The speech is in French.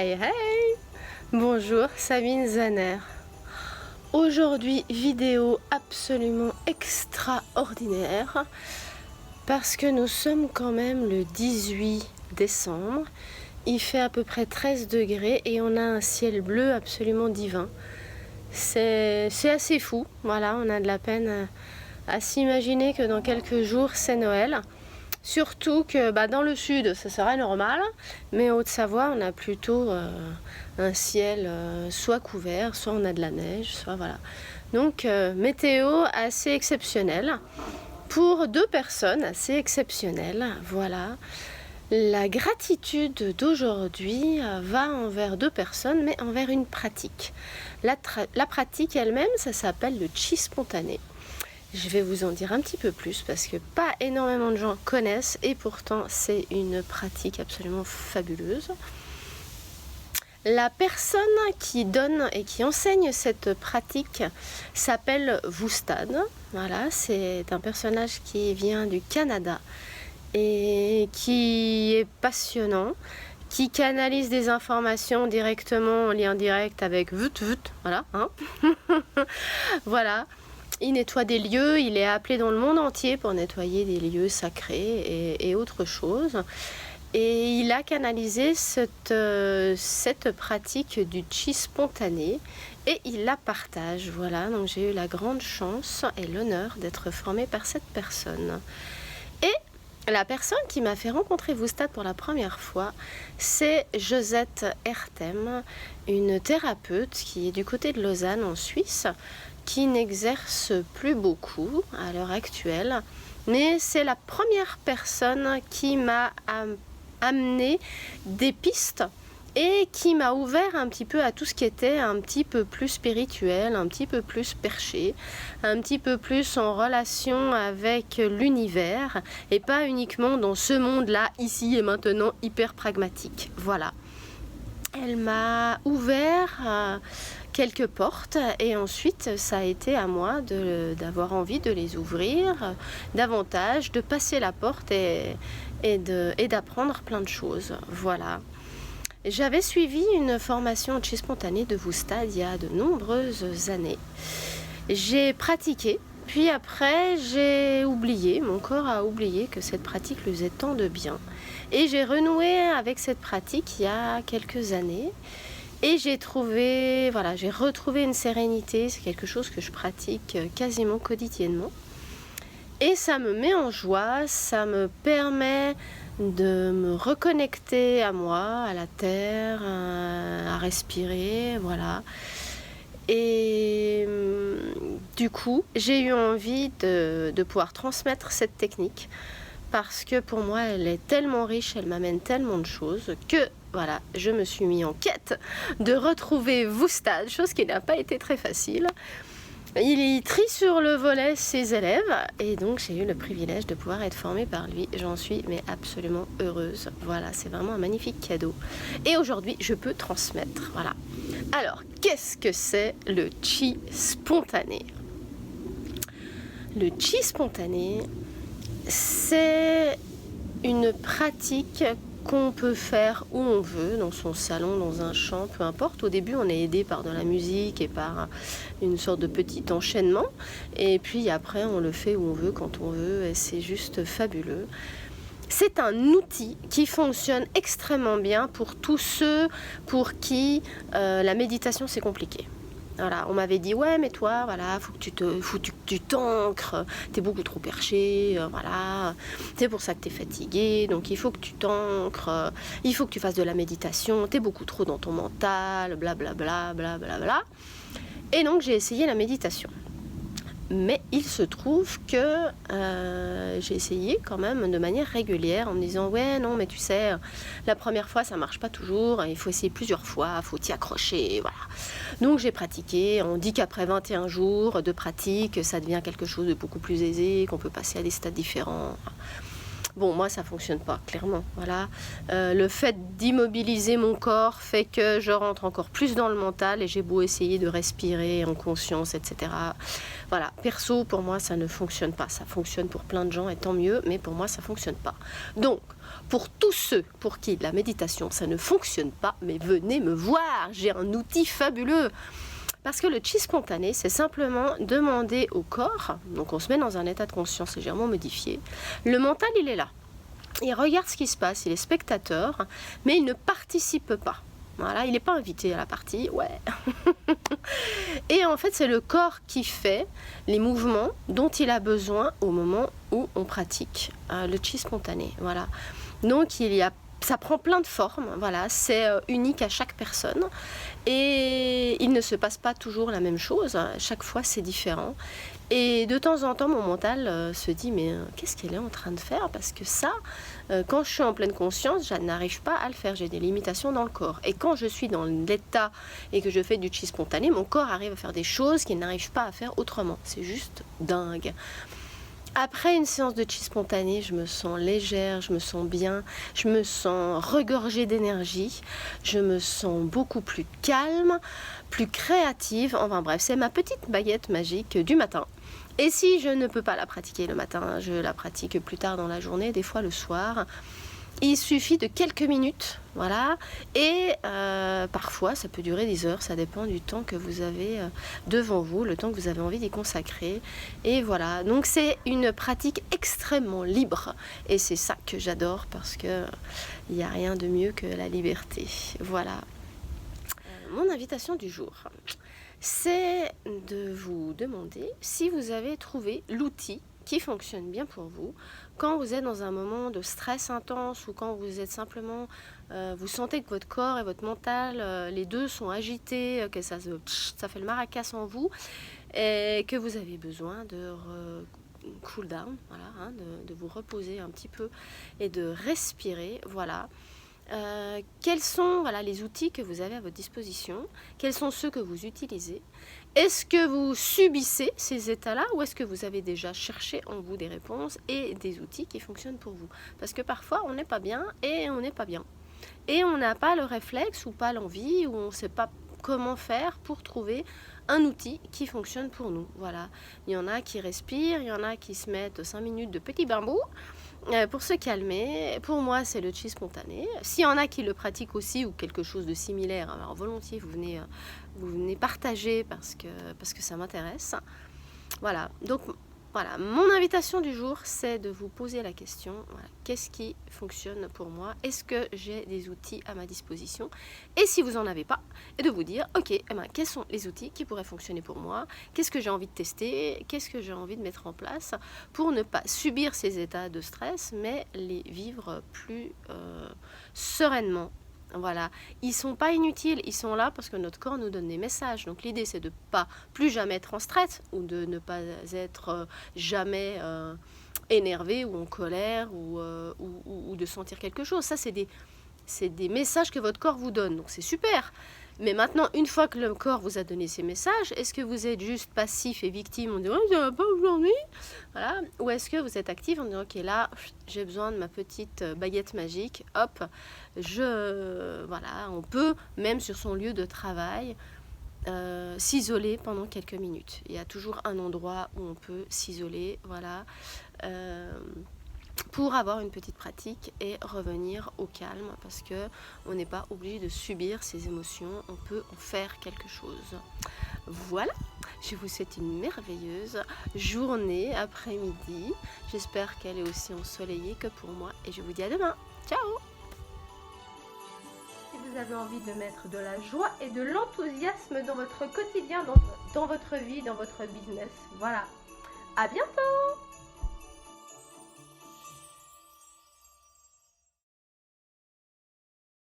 Hey hey! Bonjour, Sabine Zaner. Aujourd'hui, vidéo absolument extraordinaire parce que nous sommes quand même le 18 décembre. Il fait à peu près 13 degrés et on a un ciel bleu absolument divin. C'est assez fou, voilà, on a de la peine à s'imaginer que dans quelques jours c'est Noël. Surtout que dans le sud, ça serait normal, mais en Haute-Savoie, on a plutôt un ciel soit couvert, soit on a de la neige, soit voilà. Donc, météo assez exceptionnelle. Pour deux personnes, assez exceptionnelle, voilà. La gratitude d'aujourd'hui va envers deux personnes, mais envers une pratique. La pratique elle-même, ça s'appelle le chi spontané. Je vais vous en dire un petit peu plus parce que pas énormément de gens connaissent et pourtant c'est une pratique absolument fabuleuse. La personne qui donne et qui enseigne cette pratique s'appelle Wustad. Voilà, c'est un personnage qui vient du Canada et qui est passionnant, qui canalise des informations directement en lien direct avec Vut, voilà. Hein. Voilà. Il nettoie des lieux, il est appelé dans le monde entier pour nettoyer des lieux sacrés et autre chose. Et il a canalisé cette pratique du chi spontané et il la partage. Voilà, donc j'ai eu la grande chance et l'honneur d'être formée par cette personne. Et la personne qui m'a fait rencontrer Wustad pour la première fois, c'est Josette Ertem, une thérapeute qui est du côté de Lausanne en Suisse, qui n'exerce plus beaucoup à l'heure actuelle, mais c'est la première personne qui m'a amené des pistes et qui m'a ouvert un petit peu à tout ce qui était un petit peu plus spirituel, un petit peu plus perché, un petit peu plus en relation avec l'univers et pas uniquement dans ce monde-là, ici et maintenant, hyper pragmatique. Voilà. Elle m'a ouvert quelques portes et ensuite ça a été à moi d'avoir envie de les ouvrir davantage, de passer la porte et d'apprendre plein de choses. Voilà. J'avais suivi une formation chi spontané de Wustad il y a de nombreuses années. J'ai pratiqué, puis après j'ai oublié, mon corps a oublié que cette pratique lui faisait tant de bien. Et j'ai renoué avec cette pratique il y a quelques années. Et j'ai retrouvé une sérénité, c'est quelque chose que je pratique quasiment quotidiennement. Et ça me met en joie, ça me permet de me reconnecter à moi, à la terre, à respirer, voilà. Et du coup, j'ai eu envie de pouvoir transmettre cette technique parce que pour moi, elle est tellement riche, elle m'amène tellement de choses que voilà, je me suis mis en quête de retrouver Wustad, chose qui n'a pas été très facile. Il trie sur le volet ses élèves et donc j'ai eu le privilège de pouvoir être formée par lui. J'en suis mais absolument heureuse. Voilà, c'est vraiment un magnifique cadeau. Et aujourd'hui, je peux transmettre. Voilà. Alors, qu'est-ce que c'est le chi spontané? Le chi spontané, c'est une pratique qu'on peut faire où on veut, dans son salon, dans un champ, peu importe. Au début, on est aidé par de la musique et par une sorte de petit enchaînement. Et puis après, on le fait où on veut, quand on veut, et c'est juste fabuleux. C'est un outil qui fonctionne extrêmement bien pour tous ceux pour qui la méditation, c'est compliqué. Voilà, on m'avait dit ouais mais toi voilà faut que tu t'ancres, t'es beaucoup trop perché, voilà, c'est pour ça que t'es fatigué, donc il faut que tu t'ancres, il faut que tu fasses de la méditation, t'es beaucoup trop dans ton mental, blablabla, blablabla. Et donc j'ai essayé la méditation. Mais il se trouve que j'ai essayé quand même de manière régulière en me disant ouais non mais tu sais la première fois ça marche pas toujours, il faut essayer plusieurs fois, il faut t'y accrocher, voilà. Donc j'ai pratiqué, on dit qu'après 21 jours de pratique ça devient quelque chose de beaucoup plus aisé, qu'on peut passer à des stades différents. Bon, moi, ça fonctionne pas, clairement. Voilà. Le fait d'immobiliser mon corps fait que je rentre encore plus dans le mental et j'ai beau essayer de respirer en conscience, etc. Voilà. Perso, pour moi, ça ne fonctionne pas. Ça fonctionne pour plein de gens et tant mieux, mais pour moi, ça fonctionne pas. Donc, pour tous ceux pour qui la méditation, ça ne fonctionne pas, mais venez me voir, j'ai un outil fabuleux. Parce que le chi spontané, c'est simplement demander au corps, donc on se met dans un état de conscience légèrement modifié, le mental il est là, il regarde ce qui se passe, il est spectateur, mais il ne participe pas. Voilà, il n'est pas invité à la partie, ouais. Et en fait, c'est le corps qui fait les mouvements dont il a besoin au moment où on pratique le chi spontané. Voilà. Donc ça prend plein de formes, voilà, c'est unique à chaque personne et il ne se passe pas toujours la même chose, chaque fois c'est différent. Et de temps en temps mon mental se dit mais qu'est-ce qu'elle est en train de faire, parce que ça, quand je suis en pleine conscience, je n'arrive pas à le faire, j'ai des limitations dans le corps. Et quand je suis dans l'état et que je fais du chi spontané, mon corps arrive à faire des choses qu'il n'arrive pas à faire autrement, c'est juste dingue. Après une séance de chi spontané, je me sens légère, je me sens bien, je me sens regorgée d'énergie, je me sens beaucoup plus calme, plus créative, enfin bref, c'est ma petite baguette magique du matin. Et si je ne peux pas la pratiquer le matin, je la pratique plus tard dans la journée, des fois le soir. Il suffit de quelques minutes, voilà, et parfois ça peut durer des heures, ça dépend du temps que vous avez devant vous, le temps que vous avez envie d'y consacrer, et voilà. Donc c'est une pratique extrêmement libre, et c'est ça que j'adore, parce que il n'y a rien de mieux que la liberté, voilà. Mon invitation du jour, c'est de vous demander si vous avez trouvé l'outil qui fonctionne bien pour vous quand vous êtes dans un moment de stress intense, ou quand vous êtes simplement, vous sentez que votre corps et votre mental, les deux sont agités, que ça fait le maracas en vous, et que vous avez besoin de cool down, voilà, hein, de vous reposer un petit peu et de respirer, voilà. Quels sont, voilà, les outils que vous avez à votre disposition? Quels sont ceux que vous utilisez? Est-ce que vous subissez ces états-là, ou est-ce que vous avez déjà cherché en vous des réponses et des outils qui fonctionnent pour vous? Parce que parfois on n'est pas bien et on n'est pas bien. Et on n'a pas le réflexe ou pas l'envie, ou on ne sait pas comment faire pour trouver un outil qui fonctionne pour nous. Voilà. Il y en a qui respirent, il y en a qui se mettent 5 minutes de petit bambou pour se calmer. Pour moi, c'est le chi spontané. S'il y en a qui le pratiquent aussi, ou quelque chose de similaire, alors volontiers, vous venez partager, parce que ça m'intéresse. Voilà. Donc voilà, mon invitation du jour, c'est de vous poser la question, voilà, qu'est-ce qui fonctionne pour moi? Est-ce que j'ai des outils à ma disposition? Et si vous n'en avez pas, et de vous dire, ok, eh ben, quels sont les outils qui pourraient fonctionner pour moi? Qu'est-ce que j'ai envie de tester? Qu'est-ce que j'ai envie de mettre en place pour ne pas subir ces états de stress, mais les vivre plus sereinement? Voilà, ils sont pas inutiles, ils sont là parce que notre corps nous donne des messages. Donc l'idée, c'est de pas plus jamais être en stress, ou de ne pas être jamais énervé ou en colère, ou de sentir quelque chose. Ça, c'est des messages que votre corps vous donne, donc c'est super. Mais maintenant, une fois que le corps vous a donné ces messages, est-ce que vous êtes juste passif et victime en disant « ça va pas aujourd'hui », voilà, ou est-ce que vous êtes actif en disant « ok, là, j'ai besoin de ma petite baguette magique, hop, voilà », on peut, même sur son lieu de travail, s'isoler pendant quelques minutes. Il y a toujours un endroit où on peut s'isoler, voilà, pour avoir une petite pratique et revenir au calme, parce que on n'est pas obligé de subir ces émotions, on peut en faire quelque chose. Voilà, je vous souhaite une merveilleuse journée, après-midi. J'espère qu'elle est aussi ensoleillée que pour moi, et je vous dis à demain. Ciao! Si vous avez envie de mettre de la joie et de l'enthousiasme dans votre quotidien, dans votre vie, dans votre business, voilà. À bientôt!